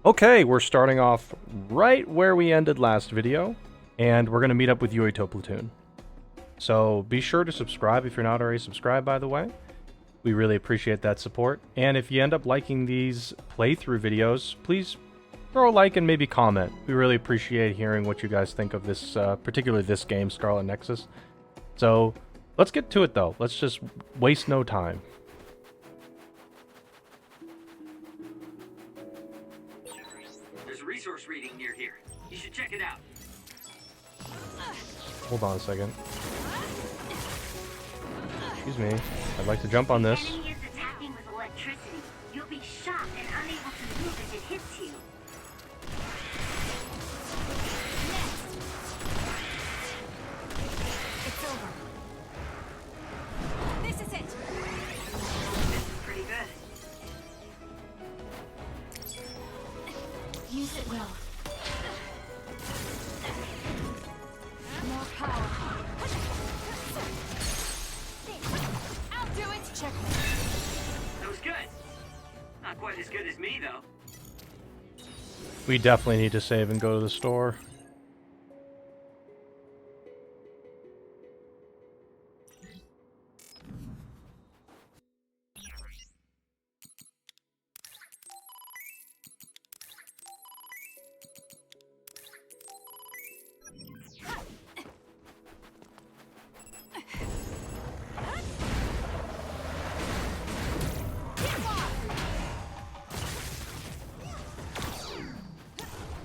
Okay, we're starting off right where we ended last video, and we're going to meet up with Yuito platoon. So be sure to subscribe if you're not already subscribed, by the way. We really appreciate that support. And if you end up liking these playthrough videos, please throw a like and maybe comment. We really appreciate hearing what you guys think of this, particularly this game, Scarlet Nexus. So let's get to it though. Let's just waste no time. There's a resource reading near here. You should check it out. Hold on a second. Excuse me. I'd like to jump on this. The enemy is attacking with electricity. You'll be shocked and unable to move if it hits you. It's over. This is it. This is pretty good. Use it well. More power. I'll do it. Check. That was good. Not quite as good as me, though. We definitely need to save and go to the store.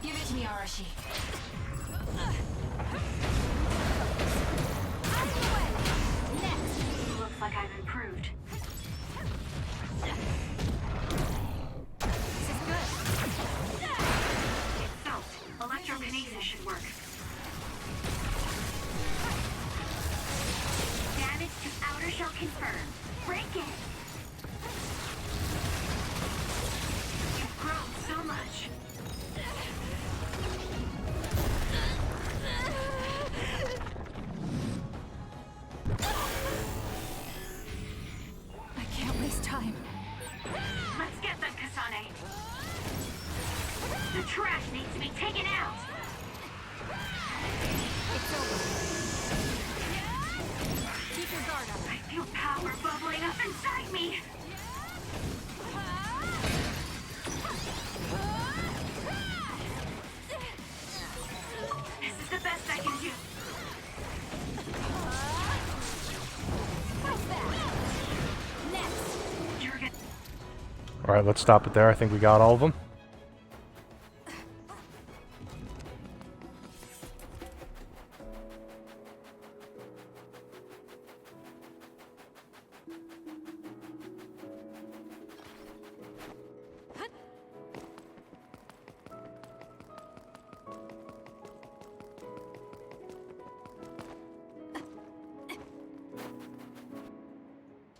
Give it to me, Arashi. Next. Looks like I've improved. This is good. It's soaked. Electrokinesis should work. Damage to outer shell confirmed. Break it. You've grown so much. I can't waste time. Let's get them, Kasane. The trash needs to be taken out. It's over. Keep your guard up. I feel power bubbling up inside me. This is the best I can do. What's that? Next. You're gonna... Alright, let's stop it there. I think we got all of them.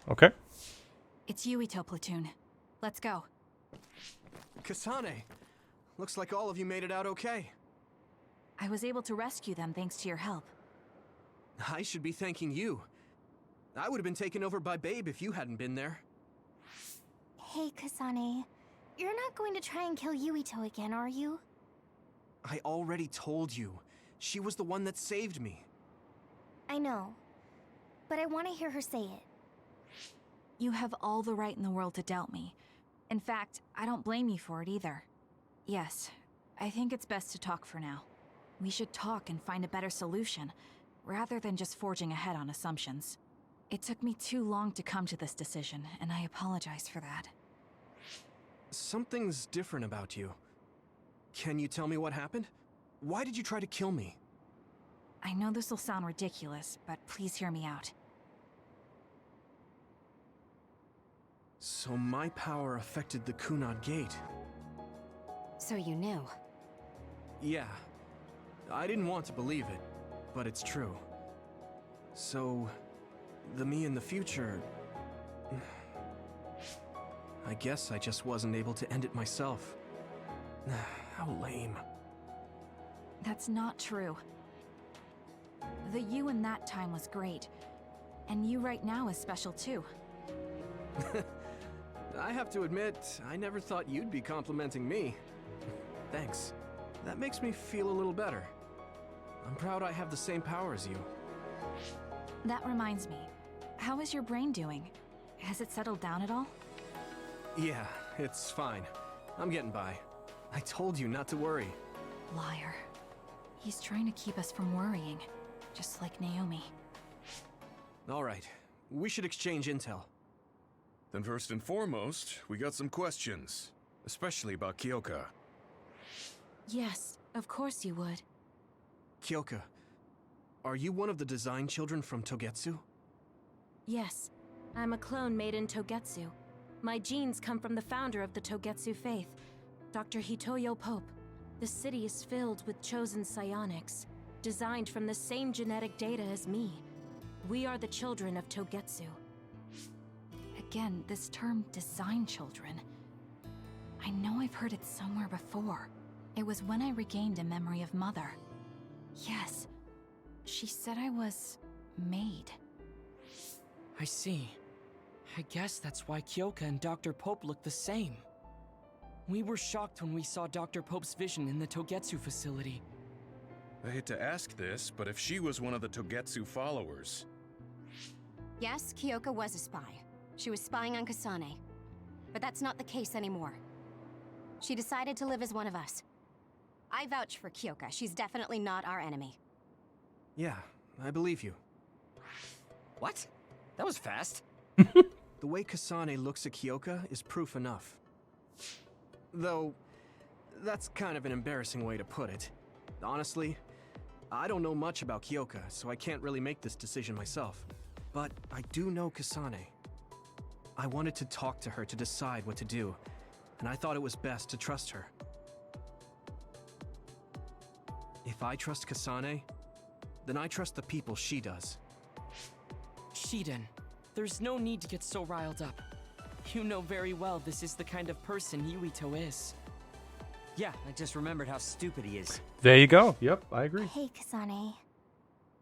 Okay. It's Yuito platoon. Let's go. Kasane! Looks like all of you made it out okay. I was able to rescue them thanks to your help. I should be thanking you. I would have been taken over by Babe if you hadn't been there. Hey, Kasane. You're not going to try and kill Yuito again, are you? I already told you. She was the one that saved me. I know. But I want to hear her say it. You have all the right in the world to doubt me. In fact, I don't blame you for it either. Yes, I think it's best to talk for now. We should talk and find a better solution, rather than just forging ahead on assumptions. It took me too long to come to this decision, and I apologize for that. Something's different about you. Can you tell me what happened? Why did you try to kill me? I know this will sound ridiculous, but please hear me out. So my power affected the Kunad Gate. So you knew. Yeah. I didn't want to believe it, but it's true. So, the me in the future... I guess I just wasn't able to end it myself. How lame. That's not true. The you in that time was great, and you right now is special too. I have to admit, I never thought you'd be complimenting me. Thanks. That makes me feel a little better. I'm proud I have the same power as you. That reminds me. How is your brain doing? Has it settled down at all? Yeah, it's fine. I'm getting by. I told you not to worry. Liar. He's trying to keep us from worrying, just like Naomi. All right, we should exchange intel. Then first and foremost, we got some questions. Especially about Kyoka. Yes, of course you would. Kyoka, are you one of the design children from Togetsu? Yes, I'm a clone made in Togetsu. My genes come from the founder of the Togetsu faith, Dr. Hitoyo Pope. The city is filled with chosen psionics, designed from the same genetic data as me. We are the children of Togetsu. Again, this term design children. I know I've heard it somewhere before. It was when I regained a memory of Mother. Yes, she said I was made. I see. I guess that's why Kyoka and Dr. Pope look the same. We were shocked when we saw Dr. Pope's vision in the Togetsu facility. I hate to ask this, but if she was one of the Togetsu followers... Yes, Kyoka was a spy. She was spying on Kasane. But that's not the case anymore. She decided to live as one of us. I vouch for Kyoka. She's definitely not our enemy. Yeah, I believe you. What? That was fast. The way Kasane looks at Kyoka is proof enough. Though, that's kind of an embarrassing way to put it. Honestly, I don't know much about Kyoka, so I can't really make this decision myself. But I do know Kasane. I wanted to talk to her to decide what to do, and I thought it was best to trust her. If I trust Kasane, then I trust the people she does. Shiden, there's no need to get so riled up. You know very well this is the kind of person Yuito is. Yeah, I just remembered how stupid he is. There you go. Yep, I agree. Hey, Kasane.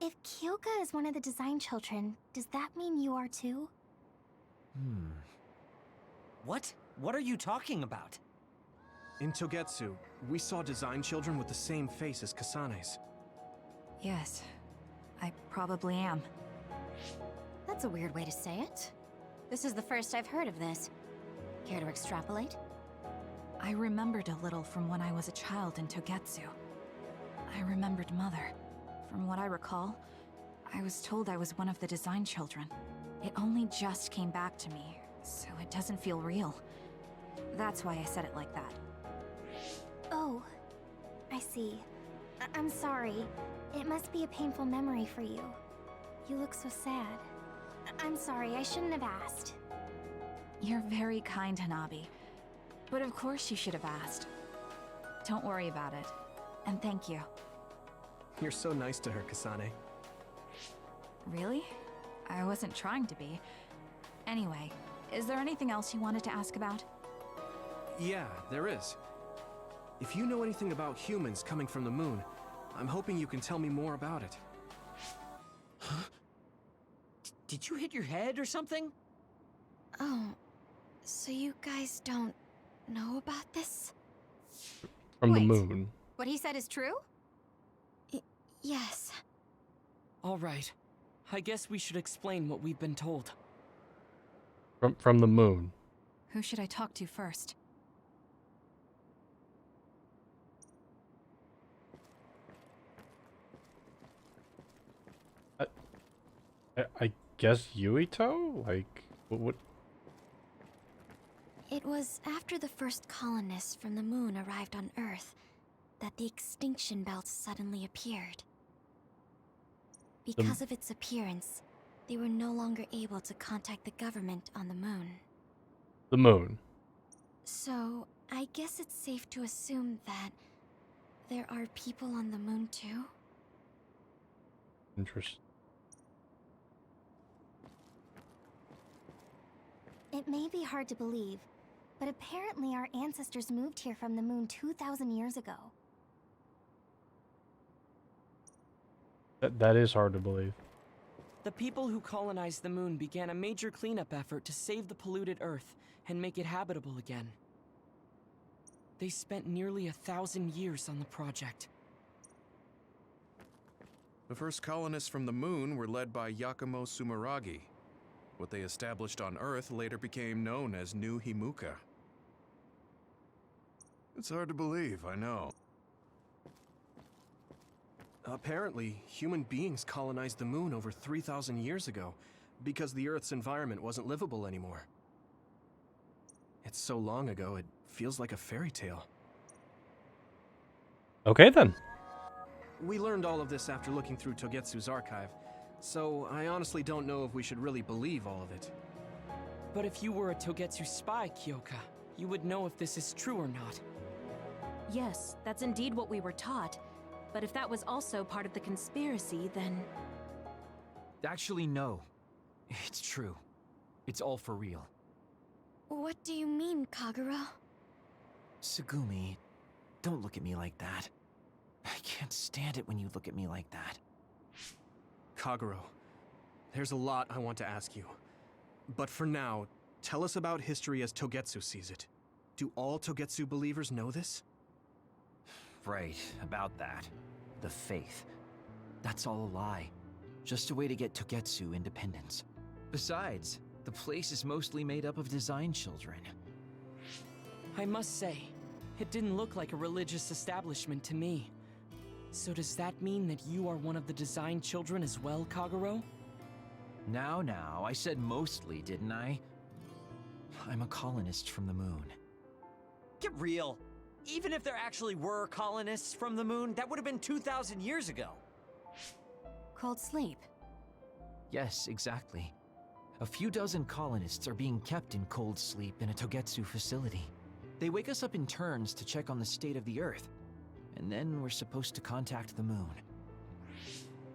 If Kyoka is one of the design children, does that mean you are too? What? What are you talking about? In Togetsu, we saw design children with the same face as Kasane's. Yes, I probably am. That's a weird way to say it. This is the first I've heard of this. Care to extrapolate? I remembered a little from when I was a child in Togetsu. I remembered Mother. From what I recall, I was told I was one of the design children. It only just came back to me, so it doesn't feel real. That's why I said it like that. Oh, I see. I'm sorry. It must be a painful memory for you. You look so sad. I'm sorry, I shouldn't have asked. You're very kind, Hanabi. But of course you should have asked. Don't worry about it. And thank you. You're so nice to her, Kasane. Really? I wasn't trying to be. Anyway, is there anything else you wanted to ask about? Yeah, there is. If you know anything about humans coming from the moon, I'm hoping you can tell me more about it. Huh? Did you hit your head or something? Oh, so you guys don't know about this? From the Wait. moon. What he said is true? Yes. All right. I guess we should explain what we've been told. From the moon. Who should I talk to first? I guess Yuito? Like, what? It was after the first colonists from the moon arrived on Earth that the extinction belt suddenly appeared. Because of its appearance, they were no longer able to contact the government on the moon. The moon. So, I guess it's safe to assume that there are people on the moon too? Interesting. It may be hard to believe, but apparently our ancestors moved here from the moon 2,000 years ago. That is hard to believe. The people who colonized the moon began a major cleanup effort to save the polluted Earth and make it habitable again. They spent nearly 1,000 years on the project. The first colonists from the moon were led by Yakumo Sumeragi. What they established on Earth later became known as New Himuka. It's hard to believe, I know. Apparently, human beings colonized the moon over 3,000 years ago because the Earth's environment wasn't livable anymore. It's so long ago, it feels like a fairy tale. Okay then. We learned all of this after looking through Togetsu's archive, so I honestly don't know if we should really believe all of it. But if you were a Togetsu spy, Kyoka, you would know if this is true or not. Yes, that's indeed what we were taught. But if that was also part of the conspiracy, then... Actually, no. It's true. It's all for real. What do you mean, Kagero? Tsugumi, don't look at me like that. I can't stand it when you look at me like that. Kagero, there's a lot I want to ask you. But for now, tell us about history as Togetsu sees it. Do all Togetsu believers know this? Right, about that. The faith. That's all a lie. Just a way to get Togetsu independence. Besides, the place is mostly made up of design children. I must say, it didn't look like a religious establishment to me. So does that mean that you are one of the design children as well, Kagero? Now, I said mostly, didn't I? I'm a colonist from the moon. Get real. Even if there actually were colonists from the moon, that would have been 2,000 years ago. Cold sleep. Yes, exactly. A few dozen colonists are being kept in cold sleep in a Togetsu facility. They wake us up in turns to check on the state of the Earth. And then we're supposed to contact the moon.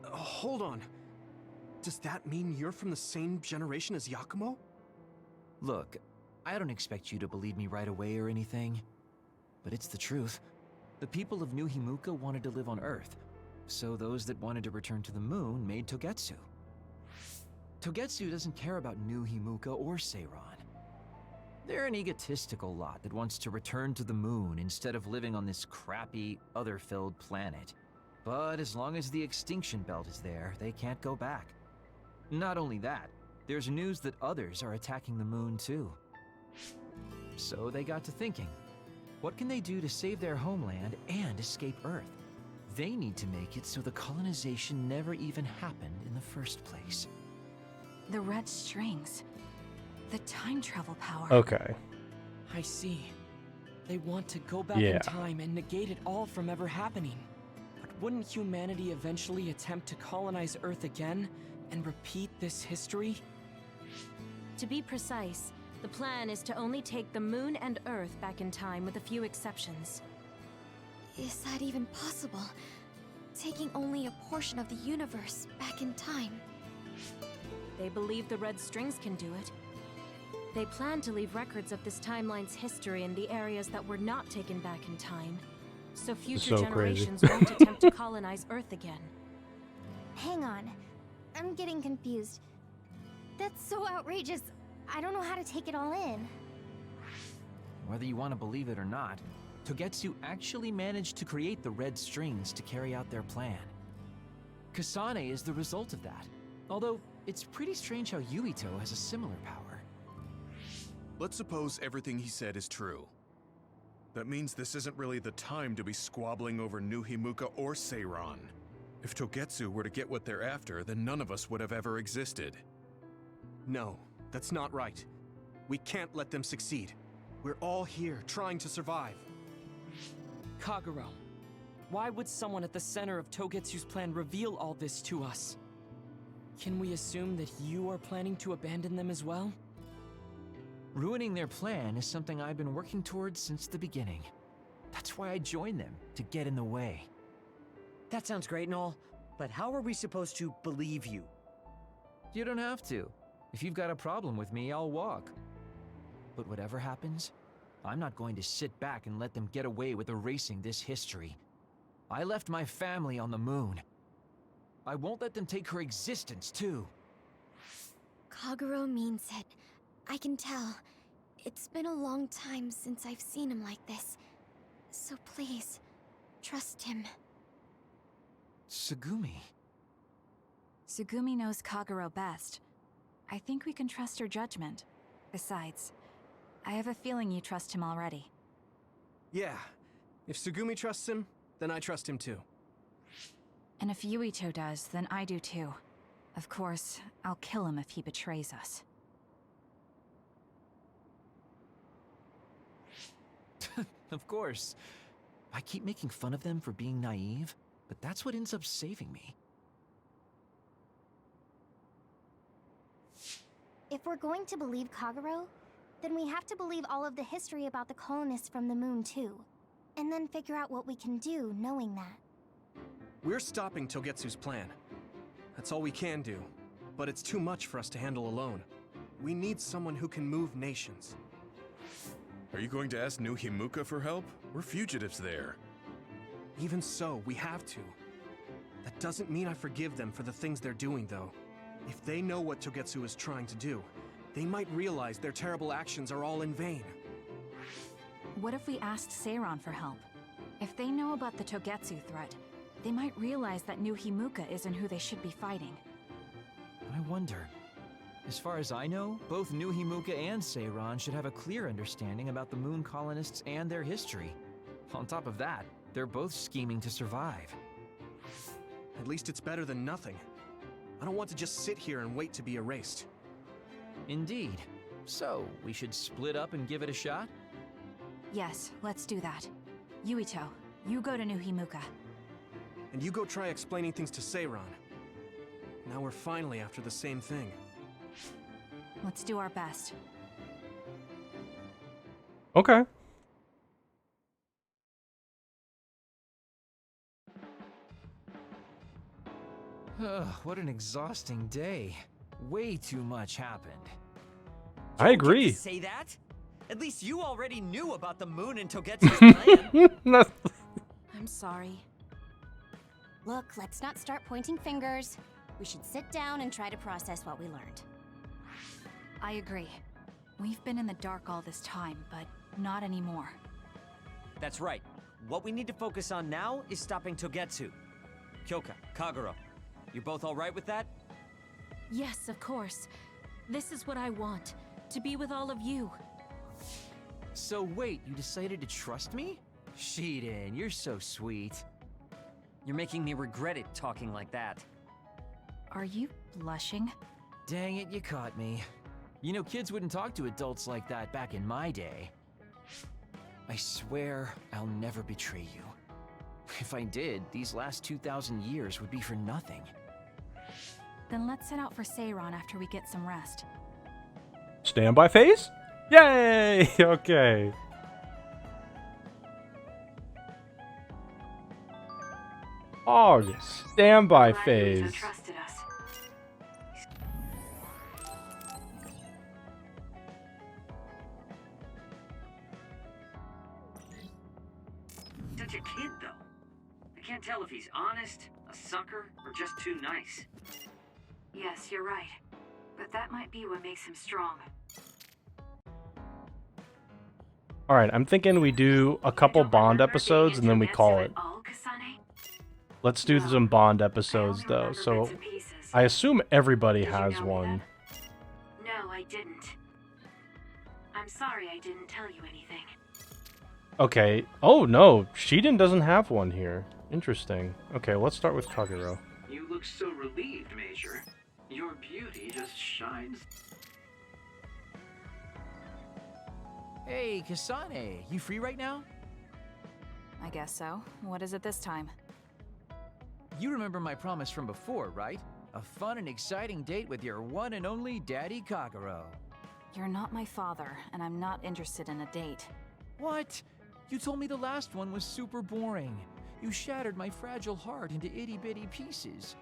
Hold on. Does that mean you're from the same generation as Yakumo? Look, I don't expect you to believe me right away or anything. But it's the truth. The people of New Himuka wanted to live on Earth. So those that wanted to return to the moon made Togetsu. Togetsu doesn't care about New Himuka or Seiran. They're an egotistical lot that wants to return to the moon instead of living on this crappy, other-filled planet. But as long as the extinction belt is there, they can't go back. Not only that, there's news that others are attacking the moon too. So they got to thinking, what can they do to save their homeland and escape Earth? They need to make it so the colonization never even happened in the first place. The red strings. The time travel power. Okay. I see. They want to go back in time and negate it all from ever happening. But wouldn't humanity eventually attempt to colonize Earth again and repeat this history? To be precise, the plan is to only take the moon and Earth back in time with a few exceptions. Is that even possible? Taking only a portion of the universe back in time. They believe the red strings can do it. They plan to leave records of this timeline's history in the areas that were not taken back in time, so future generations won't attempt to colonize Earth again. Hang on. I'm getting confused. That's so outrageous. I don't know how to take it all in. Whether you want to believe it or not, Togetsu actually managed to create the red strings to carry out their plan. Kasane is the result of that, although it's pretty strange how Yuito has a similar power. Let's suppose everything he said is true. That means this isn't really the time to be squabbling over New Himuka or Seiran. If Togetsu were to get what they're after, then none of us would have ever existed. No, that's not right. We can't let them succeed. We're all here trying to survive. Kagero, why would someone at the center of Togetsu's plan reveal all this to us? Can we assume that you are planning to abandon them as well? Ruining their plan is something I've been working towards since the beginning. That's why I joined them, to get in the way. That sounds great and all, but how are we supposed to believe you? You don't have to. If you've got a problem with me, I'll walk. But whatever happens, I'm not going to sit back and let them get away with erasing this history. I left my family on the moon. I won't let them take her existence, too. Kagero means it. I can tell. It's been a long time since I've seen him like this. So please, trust him. Tsugumi. Tsugumi knows Kagero best. I think we can trust her judgment. Besides, I have a feeling you trust him already. Yeah. If Tsugumi trusts him, then I trust him too. And if Yuito does, then I do too. Of course, I'll kill him if he betrays us. Of course. I keep making fun of them for being naive, but that's what ends up saving me. If we're going to believe Kagero, then we have to believe all of the history about the colonists from the moon too. And then figure out what we can do knowing that. We're stopping Togetsu's plan. That's all we can do. But it's too much for us to handle alone. We need someone who can move nations. Are you going to ask New Himuka for help? We're fugitives there. Even so, we have to. That doesn't mean I forgive them for the things they're doing, though. If they know what Togetsu is trying to do, they might realize their terrible actions are all in vain. What if we asked Seiron for help? If they know about the Togetsu threat, they might realize that New Himuka isn't who they should be fighting. I wonder. As far as I know, both New Himuka and Seiron should have a clear understanding about the moon colonists and their history. On top of that, they're both scheming to survive. At least it's better than nothing. I don't want to just sit here and wait to be erased. Indeed. So, we should split up and give it a shot? Yes, let's do that. Yuito, you go to New Himuka. And you go try explaining things to Seiron. Now we're finally after the same thing. Let's do our best. Okay. What an exhausting day. Way too much happened. I agree. Say that? At least you already knew about the moon and Togetsu's plan. I'm sorry. Look, let's not start pointing fingers. We should sit down and try to process what we learned. I agree. We've been in the dark all this time, but not anymore. That's right. What we need to focus on now is stopping Togetsu. Kyoka, Kagero, you both alright with that? Yes, of course. This is what I want. To be with all of you. So wait, you decided to trust me? Shiden, you're so sweet. You're making me regret it talking like that. Are you blushing? Dang it, you caught me. You know, kids wouldn't talk to adults like that back in my day. I swear I'll never betray you. If I did, these last 2,000 years would be for nothing. Then let's set out for Seiron after we get some rest. Standby phase? Yay! Okay. Oh, yes. Standby phase. Trusted us. Such a kid, though. I can't tell if he's honest, a sucker, or just too nice. Yes, you're right. But that might be what makes him strong. Alright, I'm thinking we do a couple Bond episodes and then we call it. Let's do some Bond episodes though, so I assume everybody has one. No, I didn't. I'm sorry I didn't tell you anything. Okay. Oh no, Shiden doesn't have one here. Interesting. Okay, let's start with Kagero. You look so relieved, Major. Your beauty just shines. Hey, Kasane, you free right now? I guess so. What is it this time? You remember my promise from before, right? A fun and exciting date with your one and only Daddy Kagero. You're not my father, and I'm not interested in a date. What? You told me the last one was super boring. You shattered my fragile heart into itty-bitty pieces.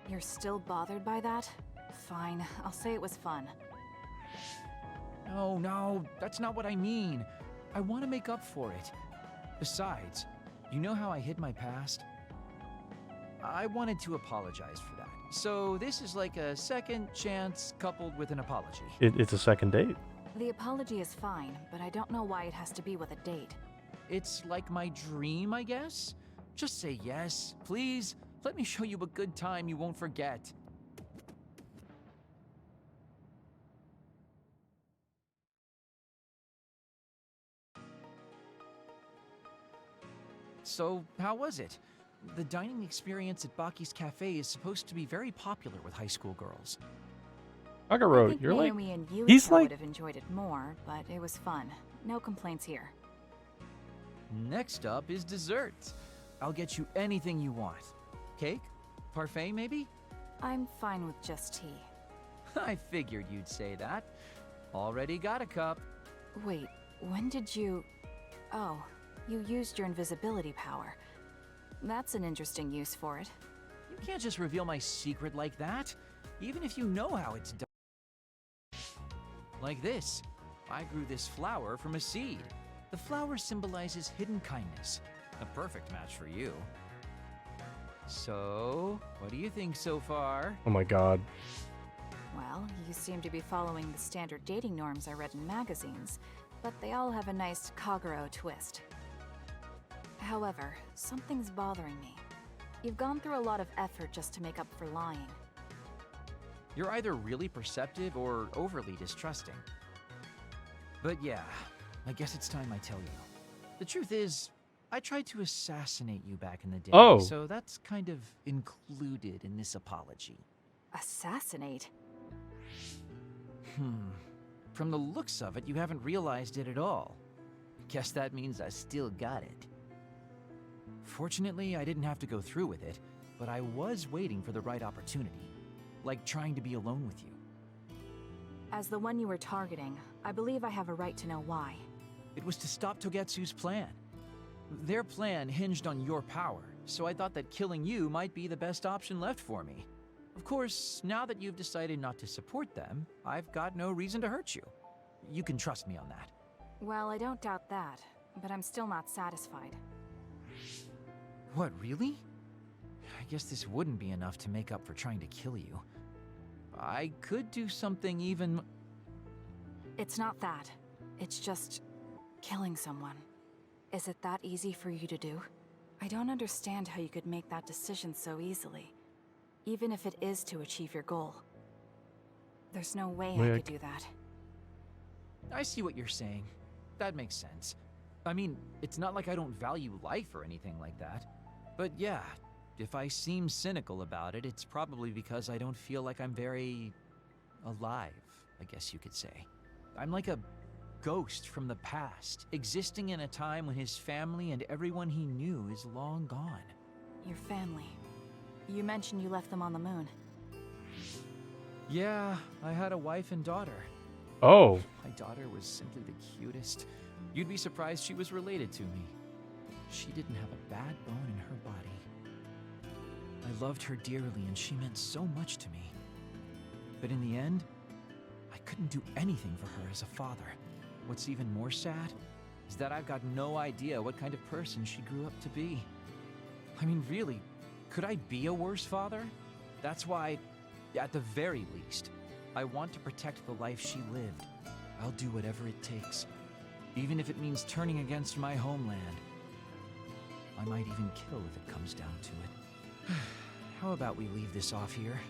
You're still bothered by that? Fine, I'll say it was fun. No, that's not what I mean. I want to make up for it. Besides, you know how I hid my past? I wanted to apologize for that. So this is like a second chance coupled with an apology. It's a second date. The apology is fine, but I don't know why it has to be with a date. It's like my dream, I guess? Just say yes, please. Let me show you a good time you won't forget. So, how was it? The dining experience at Baki's Cafe is supposed to be very popular with high school girls. I Kagero, think you're like... Naomi and Yuito He's like... would have enjoyed it more, but it was fun. No complaints here. Next up is dessert. I'll get you anything you want. Cake? Parfait, maybe? I'm fine with just tea. I figured you'd say that. Already got a cup. Wait, when did you... Oh, you used your invisibility power. That's an interesting use for it. You can't just reveal my secret like that, even if you know how it's done. Like this. I grew this flower from a seed. The flower symbolizes hidden kindness. A perfect match for you. So, what do you think so far? Oh my god. Well, you seem to be following the standard dating norms I read in magazines, but they all have a nice Kagero twist. However, something's bothering me. You've gone through a lot of effort just to make up for lying. You're either really perceptive or overly distrusting. But yeah, I guess it's time I tell you. The truth is, I tried to assassinate you back in the day, so that's kind of included in this apology. Assassinate? From the looks of it, you haven't realized it at all. Guess that means I still got it. Fortunately, I didn't have to go through with it, but I was waiting for the right opportunity. Like trying to be alone with you. As the one you were targeting, I believe I have a right to know why. It was to stop Togetsu's plan. Their plan hinged on your power, so I thought that killing you might be the best option left for me. Of course, now that you've decided not to support them, I've got no reason to hurt you. You can trust me on that. Well, I don't doubt that, but I'm still not satisfied. What, really? I guess this wouldn't be enough to make up for trying to kill you. I could do something even... It's not that. It's just... killing someone. Is it that easy for you to do? I don't understand how you could make that decision so easily. Even if it is to achieve your goal. There's no way I could do that. I see what you're saying. That makes sense. I mean, it's not like I don't value life or anything like that. But yeah, if I seem cynical about it, it's probably because I don't feel like I'm very... alive, I guess you could say. I'm like a ghost from the past, existing in a time when his family and everyone he knew is long gone. Your family. You mentioned you left them on the moon. Yeah, I had a wife and daughter. Oh. My daughter was simply the cutest. You'd be surprised she was related to me. She didn't have a bad bone in her body. I loved her dearly and she meant so much to me. But in the end, I couldn't do anything for her as a father. What's even more sad is that I've got no idea what kind of person she grew up to be. I mean, really, could I be a worse father? That's why, at the very least, I want to protect the life she lived. I'll do whatever it takes, even if it means turning against my homeland. I might even kill if it comes down to it. How about we leave this off here?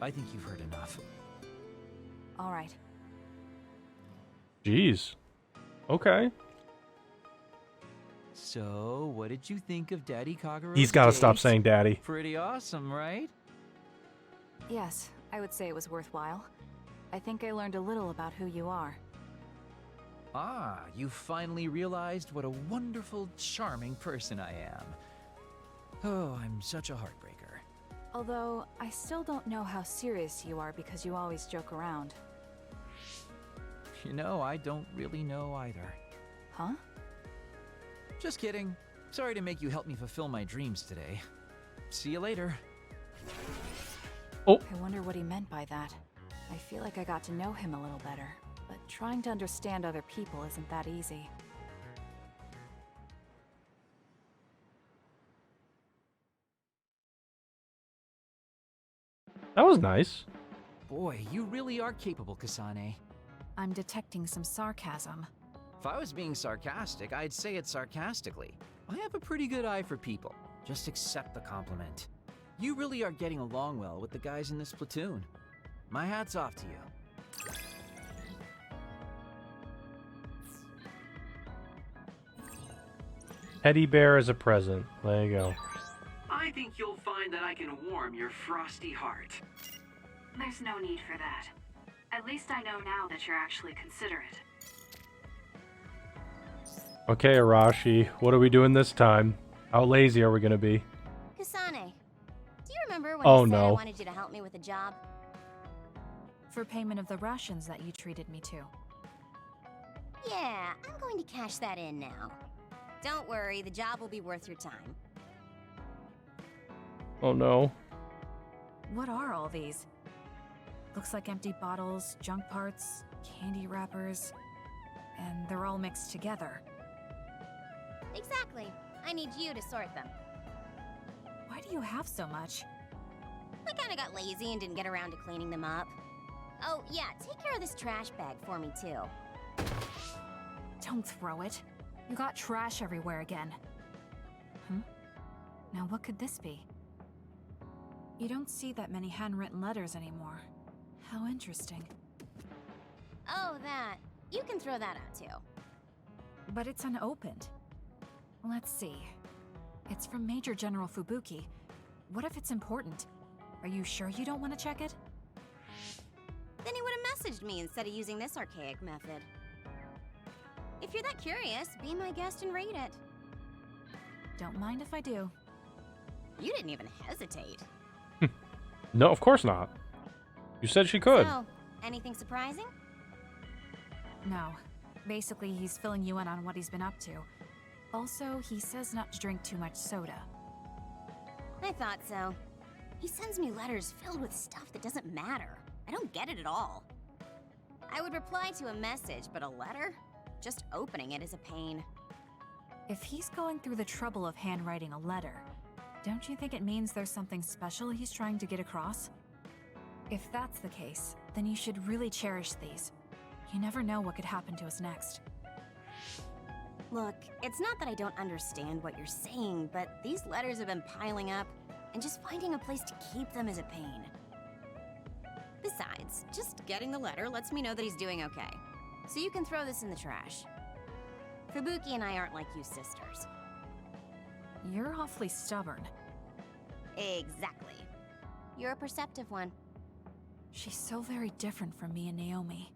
I think you've heard enough. All right. Jeez. Okay. So, what did you think of Daddy Kagero's He's got to date? stop saying daddy. Pretty awesome, right? Yes, I would say it was worthwhile. I think I learned a little about who you are. Ah, you finally realized what a wonderful, charming person I am. Oh, I'm such a heartbreaker. Although, I still don't know how serious you are because you always joke around. You know, I don't really know either. Huh? Just kidding. Sorry to make you help me fulfill my dreams today. See you later. Oh. I wonder what he meant by that. I feel like I got to know him a little better, but trying to understand other people isn't that easy. That was nice. Boy, you really are capable, Kasane. I'm detecting some sarcasm. If I was being sarcastic, I'd say it sarcastically. I have a pretty good eye for people. Just accept the compliment. You really are getting along well with the guys in this platoon. My hat's off to you. Teddy bear as a present. There you go. I think you'll find that I can warm your frosty heart. There's no need for that. At least I know now that you're actually considerate. Okay, Arashi, what are we doing this time? How lazy are we gonna be? Kasane, do you remember when Oh, I said I no. wanted you to help me with a job? For payment of the rations that you treated me to. Yeah, I'm going to cash that in now. Don't worry, the job will be worth your time. Oh no. What are all these? Looks like empty bottles, junk parts, candy wrappers, and they're all mixed together. Exactly. I need you to sort them. Why do you have so much? I kinda got lazy and didn't get around to cleaning them up. Oh, yeah, take care of this trash bag for me, too. Don't throw it. You got trash everywhere again. Now what could this be? You don't see that many handwritten letters anymore. How interesting. Oh, that. You can throw that out, too. But it's unopened. Let's see. It's from Major General Fubuki. What if it's important? Are you sure you don't want to check it? Then he would have messaged me instead of using this archaic method. If you're that curious, be my guest and rate it. Don't mind if I do. You didn't even hesitate. No, of course not. You said she could. So, anything surprising? No. Basically, he's filling you in on what he's been up to. Also, he says not to drink too much soda. I thought so. He sends me letters filled with stuff that doesn't matter. I don't get it at all. I would reply to a message, but a letter? Just opening it is a pain. If he's going through the trouble of handwriting a letter, don't you think it means there's something special he's trying to get across? If that's the case, then you should really cherish these. You never know what could happen to us next. Look, it's not that I don't understand what you're saying, but these letters have been piling up, and just finding a place to keep them is a pain. Besides, just getting the letter lets me know that he's doing okay. So you can throw this in the trash. Fubuki and I aren't like you sisters. You're awfully stubborn. Exactly. You're a perceptive one. She's so very different from me and Naomi.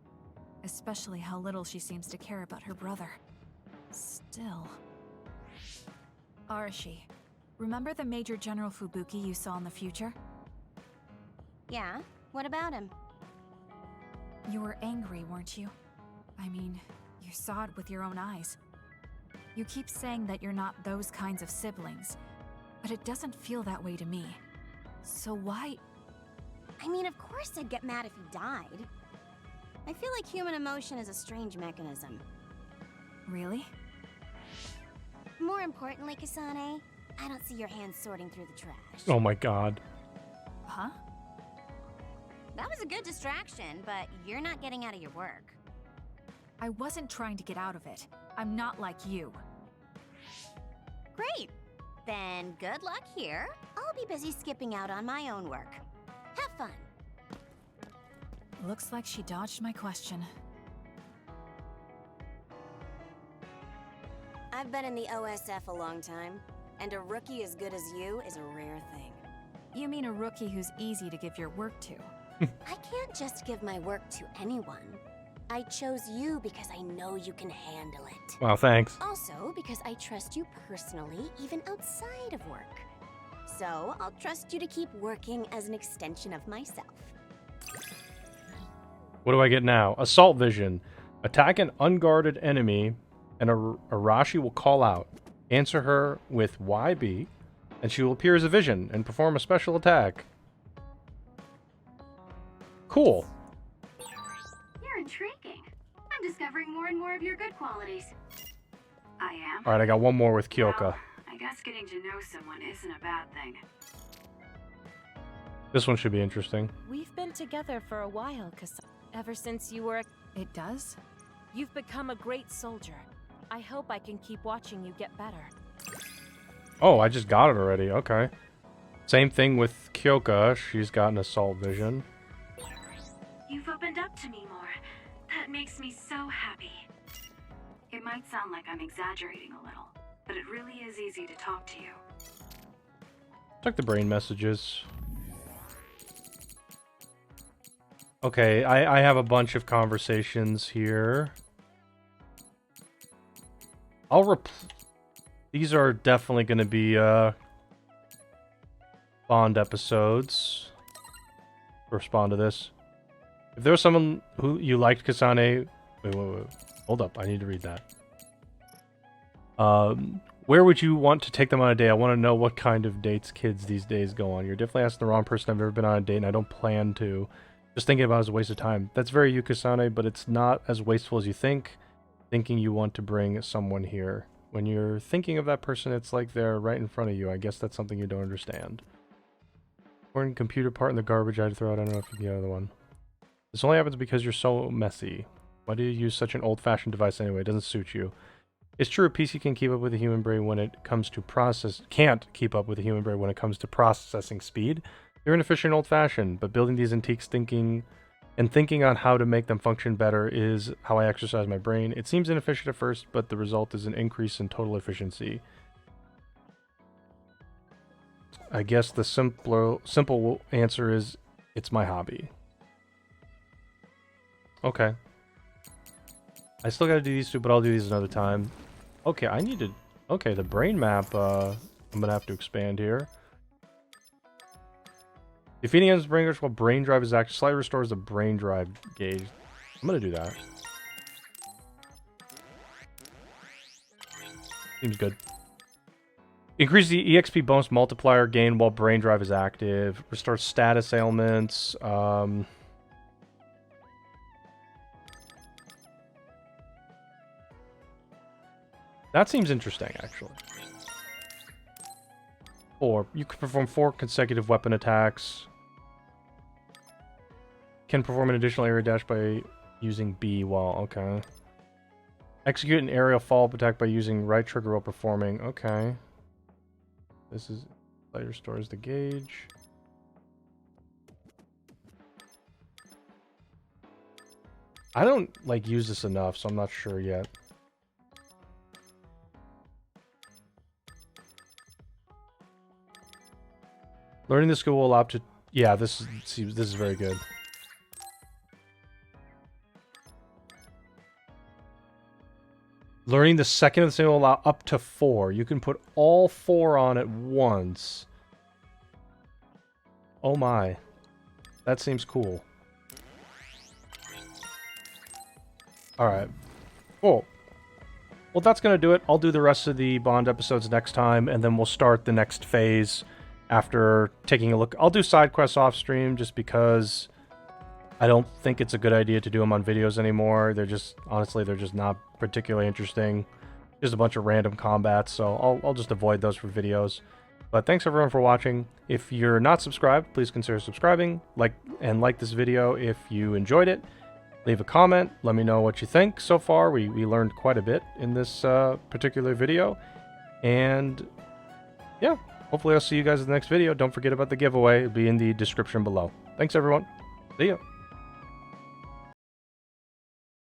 Especially how little she seems to care about her brother. Still... Arashi, remember the Major General Fubuki you saw in the future? Yeah? What about him? You were angry, weren't you? I mean, you saw it with your own eyes. You keep saying that you're not those kinds of siblings, but it doesn't feel that way to me. So why... I mean, of course I'd get mad if he died. I feel like human emotion is a strange mechanism. Really? More importantly, Kasane, I don't see your hands sorting through the trash. Oh my god. Huh? That was a good distraction, but you're not getting out of your work. I wasn't trying to get out of it. I'm not like you. Great. Then good luck here. I'll be busy skipping out on my own work. Have fun. Looks like she dodged my question. I've been in the OSF a long time, and a rookie as good as you is a rare thing. You mean a rookie who's easy to give your work to? I can't just give my work to anyone. I chose you because I know you can handle it. Wow, thanks. Also, because I trust you personally, even outside of work. So, I'll trust you to keep working as an extension of myself. What do I get now? Assault vision. Attack an unguarded enemy, and Arashi will call out. Answer her with YB, and she will appear as a vision and perform a special attack. Cool. You're intriguing. I'm discovering more and more of your good qualities. I am. Alright, I got one more with Kyoka. Well, I guess getting to know someone isn't a bad thing. This one should be interesting. We've been together for a while, Kasane. Ever since you were... It does? You've become a great soldier. I hope I can keep watching you get better. Oh, I just got it already. Okay. Same thing with Kyoka. She's got an assault vision. You've opened up to me more. That makes me so happy. It might sound like I'm exaggerating a little, but it really is easy to talk to you. Check the brain messages. Okay, I have a bunch of conversations here. These are definitely going to be Bond episodes. Respond to this. If there was someone who you liked Kasane... Wait. Hold up, I need to read that. Where would you want to take them on a date? I want to know what kind of dates kids these days go on. You're definitely asking the wrong person. I've never been on a date and I don't plan to. Just thinking about it is a waste of time. That's very you, Kasane, but it's not as wasteful as you think. Thinking you want to bring someone here. When you're thinking of that person, it's like they're right in front of you. I guess that's something you don't understand. Important computer part in the garbage I had to throw out. I don't know if you can get another one. This only happens because you're so messy. Why do you use such an old-fashioned device anyway? It doesn't suit you. It's true, a PC can keep up with the human brain when it comes to can't keep up with the human brain when it comes to processing speed. You're inefficient and old-fashioned, but building these antiques thinking on how to make them function better is how I exercise my brain. It seems inefficient at first, but the result is an increase in total efficiency. I guess the simple answer is, it's my hobby. Okay. I still gotta do these two, but I'll do these another time. Okay, I need to... Okay, the brain map, I'm gonna have to expand here. Defeating enemies brain while brain drive is active slightly restores the brain drive gauge. I'm gonna do that. Seems good. Increase the EXP bonus multiplier gain while brain drive is active. Restore status ailments. That seems interesting, actually. 4. You can perform 4 consecutive weapon attacks. Can perform an additional area dash by using B while... Okay. Execute an aerial follow-up attack by using right trigger while performing. Okay. This is... Later restores the gauge. I don't, like, use this enough, so I'm not sure yet. Learning the skill will allow to... Yeah, this is very good. Learning the second of the skill will allow up to 4. You can put all 4 on at once. Oh my. That seems cool. Alright. Cool. Well, that's going to do it. I'll do the rest of the Bond episodes next time, and then we'll start the next phase after taking a look. I'll do side quests off stream just because I don't think it's a good idea to do them on videos anymore. They're just, honestly, they're just not particularly interesting. Just a bunch of random combats, so I'll just avoid those for videos. But thanks everyone for watching. If you're not subscribed, please consider subscribing. Like this video if you enjoyed it. Leave a comment. Let me know what you think so far. We learned quite a bit in this particular video. And yeah. Hopefully I'll see you guys in the next video. Don't forget about the giveaway. It'll be in the description below. Thanks, everyone. See ya.